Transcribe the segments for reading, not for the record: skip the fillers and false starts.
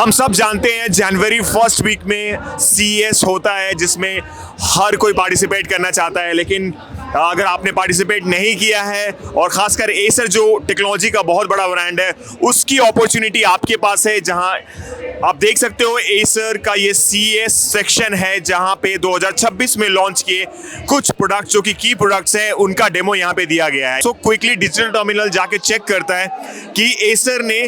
हम सब जानते हैं जनवरी फर्स्ट वीक में CES होता है जिसमें हर कोई पार्टिसिपेट करना चाहता है, लेकिन अगर आपने पार्टिसिपेट नहीं किया है और खासकर एसर जो टेक्नोलॉजी का बहुत बड़ा ब्रांड है उसकी अपॉर्चुनिटी आपके पास है, जहां आप देख सकते हो एसर का ये CES सेक्शन है जहां पे 2026 में लॉन्च किए कुछ प्रोडक्ट जो कि की प्रोडक्ट्स हैं उनका डेमो यहां पे दिया गया है। सो क्विकली डिजिटल टर्मिनल जाके चेक करता है कि एसर ने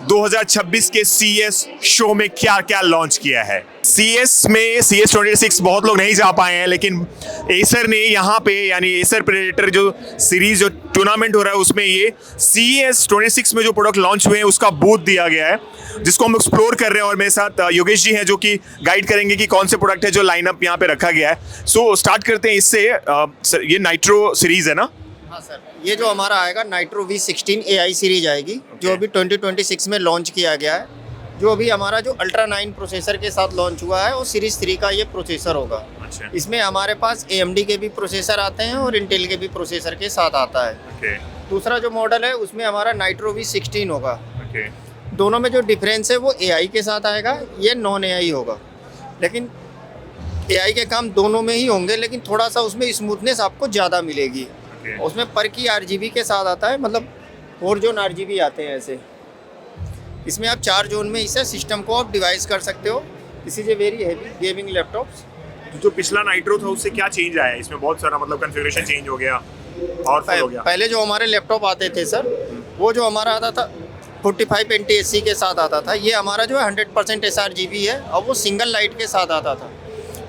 2026 के CES शो में क्या क्या लॉन्च किया है। CES में CES 26 बहुत लोग नहीं जा पाए हैं, लेकिन एसर ने यहाँ पे यानी एसर प्रेडेटर जो सीरीज जो टूर्नामेंट हो रहा है उसमें ये CES 26 में जो प्रोडक्ट लॉन्च हुए हैं उसका बूथ दिया गया है जिसको हम एक्सप्लोर कर रहे हैं। और मेरे साथ योगेश जी हैं जो कि गाइड करेंगे कि कौन से प्रोडक्ट है जो लाइनअप यहाँ पे रखा गया है। सो स्टार्ट करते हैं इससे। ये नाइट्रो सीरीज है ना? हाँ सर, ये जो हमारा आएगा नाइट्रो V16 AI सीरीज आएगी जो अभी 2026 में लॉन्च किया गया है, जो अभी हमारा जो अल्ट्रा 9 प्रोसेसर के साथ लॉन्च हुआ है और सीरीज 3 का ये प्रोसेसर होगा। अच्छा। इसमें हमारे पास AMD के भी प्रोसेसर आते हैं और इंटेल के भी प्रोसेसर के साथ आता है। ओके। दूसरा जो मॉडल है उसमें हमारा नाइट्रो V16 होगा। ओके। दोनों में जो डिफरेंस है वो AI के साथ आएगा, ये नॉन AI होगा। लेकिन AI के काम दोनों में ही होंगे, लेकिन थोड़ा सा उसमें स्मूथनेस आपको ज़्यादा मिलेगी। उसमें पर की RGB के साथ आता है, मतलब 4 जोन RGB आते हैं ऐसे। इसमें आप 4 जोन में इसे सिस्टम को आप डिवाइस कर सकते हो। This is a very heavy gaming laptops. तो जो पिछला नाइट्रो था उससे क्या चेंज आया है? इसमें बहुत सारा मतलब कॉन्फ़िगरेशन चेंज हो गया और हो गया। पहले जो हमारे लैपटॉप आते थे सर, वो जो हमारा आता था 45 NTSC के साथ आता था। ये हमारा जो है 100% sRGB है और वो सिंगल लाइट के साथ आता था।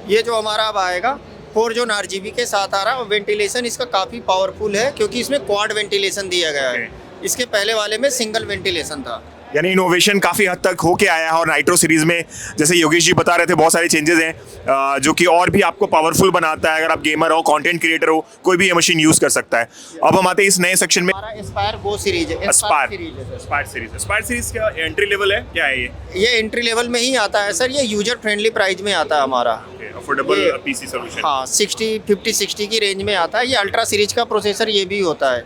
ये जो हमारा अब आएगा 4 जोन RGB के साथ आ रहा है और वेंटिलेशन इसका काफ़ी पावरफुल है क्योंकि इसमें क्वाड वेंटिलेशन दिया गया है। इसके पहले वाले में सिंगल वेंटिलेशन था। यानी इनोवेशन काफ़ी हद तक होके आया है और नाइट्रो सीरीज में जैसे योगेश जी बता रहे थे बहुत सारे चेंजेस हैं जो कि और भी आपको पावरफुल बनाता है। अगर आप गेमर हो, कंटेंट क्रिएटर हो, कोई भी ये मशीन यूज़ कर सकता है। अब हम आते हैं इस नए सेक्शन में। हमारा एस्पायर गो सीरीज है। एस्पायर सीरीज का एंट्री लेवल है क्या है? ये एंट्री लेवल में ही आता है सर। ये यूजर फ्रेंडली प्राइस में आता है हमारा। Affordable PC solution. हाँ, 50-60 की रेंज में आता है। ये अल्ट्रा सीरीज का प्रोसेसर ये भी होता है।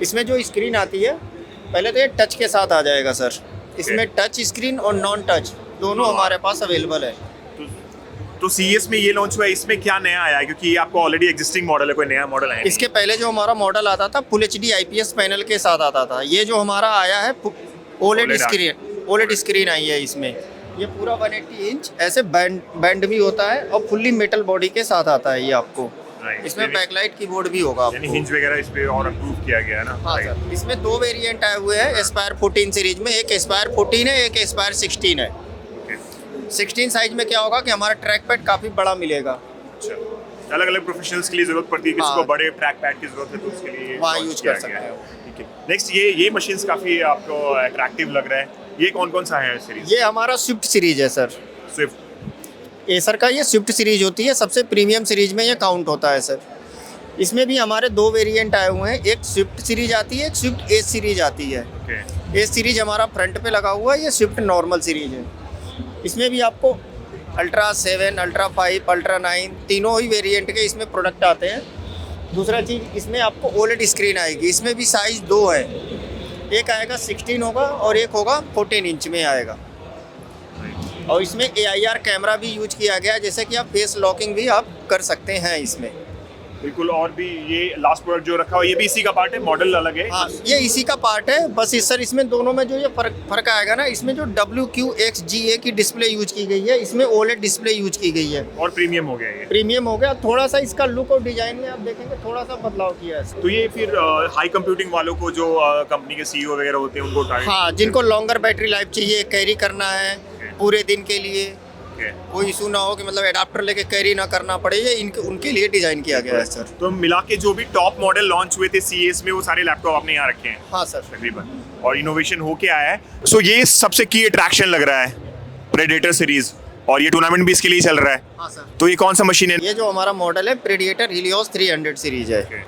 इसमें जो स्क्रीन आती है, पहले तो ये टच के साथ आ जाएगा सर। इसमें टच स्क्रीन और नॉन टच दोनों हमारे पास अवेलेबल है। तो CES में ये लॉन्च हुआ है, इसमें क्या नया आया है? क्योंकि ये आपको ऑलरेडी एग्जिस्टिंग मॉडल है, कोई नया मॉडल है? इसके पहले जो हमारा मॉडल आता था फुल HD IPS पैनल के साथ आता था। ये जो हमारा आया है OLED स्क्रीन आई है इसमें। ये पूरा 180 इंच ऐसे बैंड भी होता है और फुल्ली मेटल बॉडी के साथ आता है ये आपको। इसमें बैकलाइट कीबोर्ड भी होगा आपको। हिंज वगैरह इस पे और अप्रूव किया गया है ना? हाँ सर। इसमें 2 वेरिएंट आए हुए हैं एस्पायर 14 सीरीज में। एक एस्पायर 14 है, एक एस्पायर 16 है। 16 साइज में क्या होगा कि हमारा ट्रैक पैड काफ़ी बड़ा मिलेगा। अच्छा। अलग अलग प्रोफेशनल्स के लिए जरूरत पड़ती है, किसी को बड़े ट्रैक पैड की जरूरत है तो उसके लिए वहाँ यूज कर सकते हो। ठीक है। नेक्स्ट ये मशीन्स काफ़ी आपको अट्रैक्टिव लग रहा है। ये कौन सा है सीरीज? ये हमारा स्विफ्ट सीरीज है सर। स्विफ्ट एसर का ये स्विफ्ट सीरीज होती है, सबसे प्रीमियम सीरीज में ये काउंट होता है सर। इसमें भी हमारे 2 वेरिएंट आए हुए हैं। एक स्विफ्ट सीरीज आती है, एक स्विफ्ट एज सीरीज आती है। एज सीरीज हमारा फ्रंट पे लगा हुआ है, ये स्विफ्ट नॉर्मल सीरीज है। इसमें भी आपको अल्ट्रा 7, अल्ट्रा 5, अल्ट्रा 9 तीनों ही वेरिएंट के इसमें प्रोडक्ट आते हैं। दूसरा चीज़ इसमें आपको OLED स्क्रीन आएगी। इसमें भी साइज़ 2 है, एक आएगा 16 होगा और एक होगा 14 इंच में आएगा। और इसमें AIR कैमरा भी यूज किया गया है, जैसे कि आप फेस लॉकिंग भी आप कर सकते हैं इसमें। बिल्कुल। और भी ये लास्ट प्रोडक्ट जो रखा हुआ ये भी इसी का पार्ट है? मॉडल अलग है? हाँ, ये इसी का पार्ट है। बस इस सर इसमें दोनों में जो ये फर्क आएगा ना, इसमें जो WQXGA की डिस्प्ले यूज की गई है, इसमें OLED डिस्प्ले यूज की गई है और प्रीमियम हो गया ये। प्रीमियम हो गया। थोड़ा सा इसका लुक और डिजाइन में आप देखेंगे थोड़ा सा बदलाव किया है। तो ये फिर हाई कंप्यूटिंग वालों को जो कंपनी के CEO वगैरह होते हैं उनको टारगेट। हाँ, जिनको लॉन्गर बैटरी लाइफ चाहिए, कैरी करना है पूरे दिन के लिए, कोई इशू ना हो कि मतलब एडाप्टर लेके कैरी ना करना पड़े, ये उनके लिए डिजाइन किया गया है सर। तो मिला के जो भी टॉप मॉडल लॉन्च हुए थे CES में वो सारे लैपटॉप आपने यहाँ रखे हैं? हाँ सर, तकरीबन। और इनोवेशन होके आया है। सो ये सबसे की अट्रैक्शन लग रहा है प्रेडेटर सीरीज, और ये टूर्नामेंट भी इसके लिए चल रहा है। हाँ सर। तो ये कौन सा मशीन है? ये जो हमारा मॉडल है प्रेडिएटर हीलियोस 300 सीरीज है।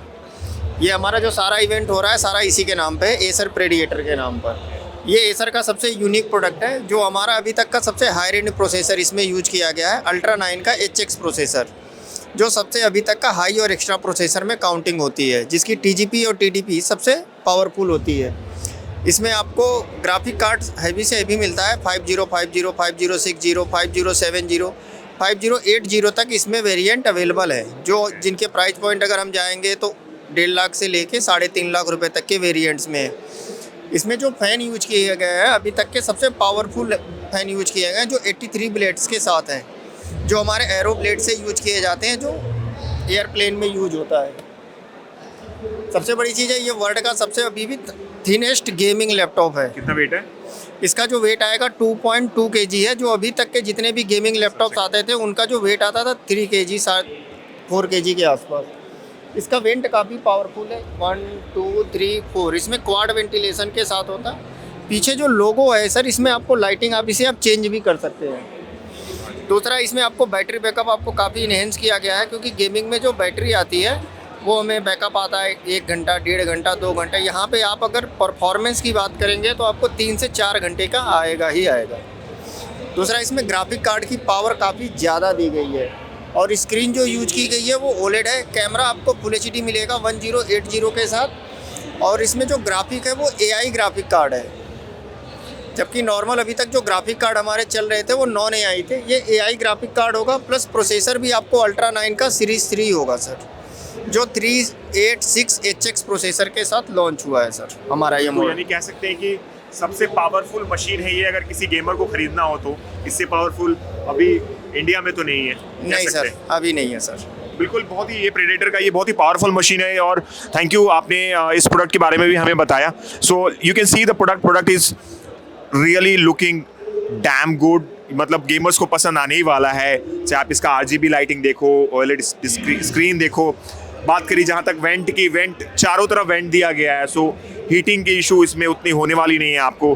ये हमारा जो सारा इवेंट हो रहा है सारा इसी के नाम पे, एसर प्रेडिएटर के नाम पर। ये एसर का सबसे यूनिक प्रोडक्ट है, जो हमारा अभी तक का सबसे हाई एंड प्रोसेसर इसमें यूज किया गया है, अल्ट्रा 9 का HX प्रोसेसर, जो सबसे अभी तक का हाई और एक्स्ट्रा प्रोसेसर में काउंटिंग होती है, जिसकी TGP और TDP सबसे पावरफुल होती है। इसमें आपको ग्राफिक कार्ड हैवी से हैवी मिलता है 5050, 5060, 5070, 5080 तक इसमें वेरिएंट अवेलेबल है। जो जिनके प्राइस पॉइंट अगर हम जाएंगे तो 1.5 लाख से लेके 3.5 लाख रुपए तक के वेरिएंट्स में है। इसमें जो फ़ैन यूज किए गए हैं अभी तक के सबसे पावरफुल फ़ैन यूज किए गए हैं, जो 83 ब्लेड्स के साथ हैं, जो हमारे एरो ब्लेड से यूज किए जाते हैं, जो एयरप्लेन में यूज होता है। सबसे बड़ी चीज़ है, ये वर्ल्ड का सबसे अभी भी थिनेस्ट गेमिंग लैपटॉप है। कितना वेट है? इसका जो वेट आएगा 2.2 kg है। जो अभी तक के जितने भी गेमिंग लैपटॉप्स आते थे उनका जो वेट आता था 3 kg, 4 kg के आसपास। इसका वेंट काफ़ी पावरफुल है, 1 2 3 4। इसमें क्वाड वेंटिलेशन के साथ होता है। पीछे जो लोगो है सर, इसमें आपको लाइटिंग आप इसे आप चेंज भी कर सकते हैं। दूसरा, इसमें आपको बैटरी बैकअप आपको काफ़ी इन्हेंस किया गया है, क्योंकि गेमिंग में जो बैटरी आती है वो हमें बैकअप आता है 1 घंटा, 1.5 घंटा, 2 घंटा। यहाँ पे आप अगर परफॉर्मेंस की बात करेंगे तो आपको 3 से 4 घंटे का आएगा ही आएगा। दूसरा, इसमें ग्राफिक कार्ड की पावर काफ़ी ज़्यादा दी गई है और स्क्रीन जो यूज की गई है वो ओलेड है। कैमरा आपको फुल HD मिलेगा 1080 के साथ, और इसमें जो ग्राफिक है वो AI ग्राफिक कार्ड है, जबकि नॉर्मल अभी तक जो ग्राफिक कार्ड हमारे चल रहे थे वो नॉन AI थे। ये AI ग्राफिक कार्ड होगा, प्लस प्रोसेसर भी आपको अल्ट्रा 9 का सीरीज 3 होगा सर, जो 386HX प्रोसेसर के साथ लॉन्च हुआ है सर हमारा ये तो मॉडल। यानी कह सकते हैं कि सबसे पावरफुल मशीन है ये, अगर किसी गेमर को खरीदना हो तो। इससे पावरफुल अभी इंडिया में तो नहीं है, कह नहीं सकते सर, हैं। अभी नहीं है सर। बिल्कुल, बहुत ही ये प्रेडेटर का ये बहुत ही पावरफुल मशीन है। और थैंक यू, आपने इस प्रोडक्ट के बारे में भी हमें बताया। So you can see the product is really looking damn good. मतलब गेमर्स को पसंद आने ही वाला है, चाहे आप इसका RGB लाइटिंग देखो, OLED स्क्रीन देखो। बात करी जहाँ तक वेंट की, वेंट चारों तरफ वेंट दिया गया है, सो हीटिंग की इशू इसमें उतनी होने वाली नहीं है आपको।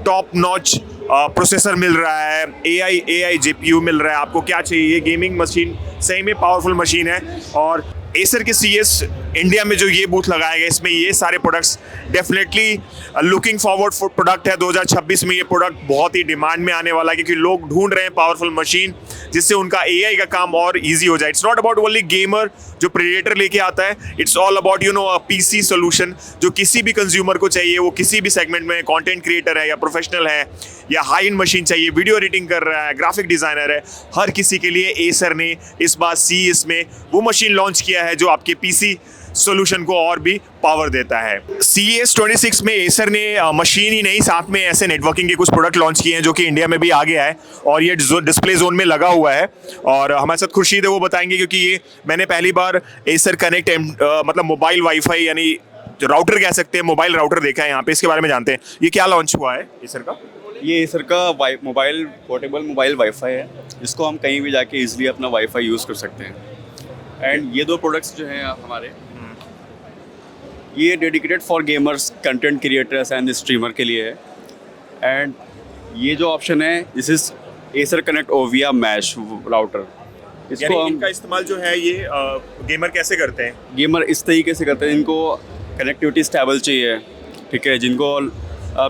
टॉप नॉच प्रोसेसर मिल रहा है, AI GPU मिल रहा है। आपको क्या चाहिए? ये गेमिंग मशीन सही में पावरफुल मशीन है। और एसर के CS इंडिया में जो ये बूथ लगाया गया, इसमें ये सारे products definitely looking forward for product है। 2026 में ये प्रोडक्ट बहुत ही डिमांड में आने वाला है, क्योंकि लोग ढूंढ रहे हैं पावरफुल मशीन जिससे उनका AI का काम और इजी हो जाए। It's not about only gamer जो प्रेडेटर लेके आता है, it's all about a PC solution जो किसी भी कंज्यूमर को चाहिए, वो किसी भी सेगमेंट में कंटेंट क्रिएटर है या प्रोफेशनल है या हाई एंड मशीन चाहिए, वीडियो एडिटिंग कर रहा है, ग्राफिक डिजाइनर है, हर किसी के लिए एसर ने इस बार CES में वो मशीन लॉन्च किया है जो आपके PC सोल्यूशन को और भी पावर देता है। CES 26 में एसर ने मशीन ही नहीं, साथ में ऐसे नेटवर्किंग के कुछ प्रोडक्ट लॉन्च किए हैं जो कि इंडिया में भी आ गया है और ये डिस्प्ले जोन में लगा हुआ है। और हमारे साथ खुर्शीद है, वो बताएंगे, क्योंकि ये मैंने पहली बार एसर कनेक्ट मतलब मोबाइल वाईफाई यानी राउटर कह सकते हैं, मोबाइल राउटर देखा है यहाँ पे। इसके बारे में जानते हैं, ये क्या लॉन्च हुआ है एसर का? ये एसर का मोबाइल पोर्टेबल मोबाइल वाईफाई है, जिसको हम कहीं भी जाके इजीली अपना वाईफाई यूज़ कर सकते हैं। एंड ये दो प्रोडक्ट्स जो हैं हमारे, ये dedicated for gamers, content creators and streamer के लिए है। एंड ये जो ऑप्शन है, this is Acer Connect Ovia mesh router. इसको हम इनका इस्तेमाल जो है ये गेमर कैसे करते हैं? गेमर इस तरीके से करते हैं, जिनको कनेक्टिविटी स्टेबल चाहिए, ठीक है, जिनको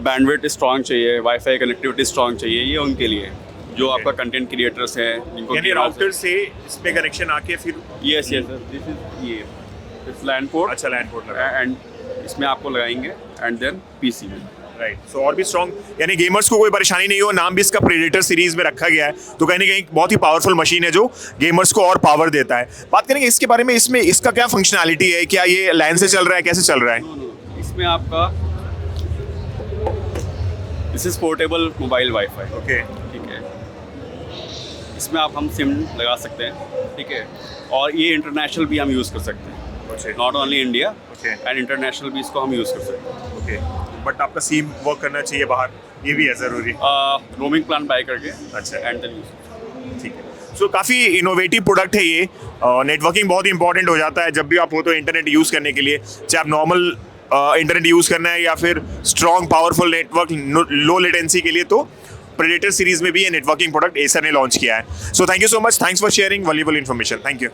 बैंडविड्थ स्ट्रॉन्ग चाहिए, वाईफाई कनेक्टिविटी स्ट्रॉन्ग चाहिए, ये उनके लिए। जो आपका कंटेंट क्रिएटर्स हैं, जिनको यानी राउटर से इसमें कनेक्शन आके फिर यस दिस इज ये लैंड पोर्ट। अच्छा, लैंड पोर्ट लगा एंड इसमें आपको लगाएंगे एंड देन PC में। राइट। सो और भी स्ट्रॉन्ग, यानी गेमर्स को कोई परेशानी नहीं हो। नाम भी इसका प्रेडेटर सीरीज में रखा गया है, तो कहीं ना कहीं बहुत ही पावरफुल मशीन है जो गेमर्स को और पावर देता है। बात करेंगे इसके बारे में, इसमें इसका क्या फंक्शनैलिटी है, क्या ये लैन से चल रहा है, कैसे चल रहा है? इसमें आपका this is portable mobile wifi. Okay, ठीक है, इसमें हम सिम लगा सकते हैं, ठीक है, और ये इंटरनेशनल भी हम यूज़ कर सकते हैं, not only India and international भी इसको हम यूज़ कर सकते हैं। ओके, बट आपका सिम वर्क करना चाहिए बाहर, ये भी है ज़रूरी। रोमिंग प्लान बाय करके अच्छा, एंड देन यूज़। ठीक है। सो काफ़ी इनोवेटिव प्रोडक्ट है ये। नेटवर्किंग बहुत इंपॉर्टेंट हो जाता है जब भी आप हो तो इंटरनेट यूज़ करने के लिए, चाहे आप नॉर्मल इंटरनेट यूज़ करना है या फिर strong powerful network low latency के लिए, तो प्रेडेटर सीरीज में भी ये नेटवर्किंग प्रोडक्ट एसर ने लॉन्च किया है। So thank you so much, thanks for sharing valuable information. Thank you.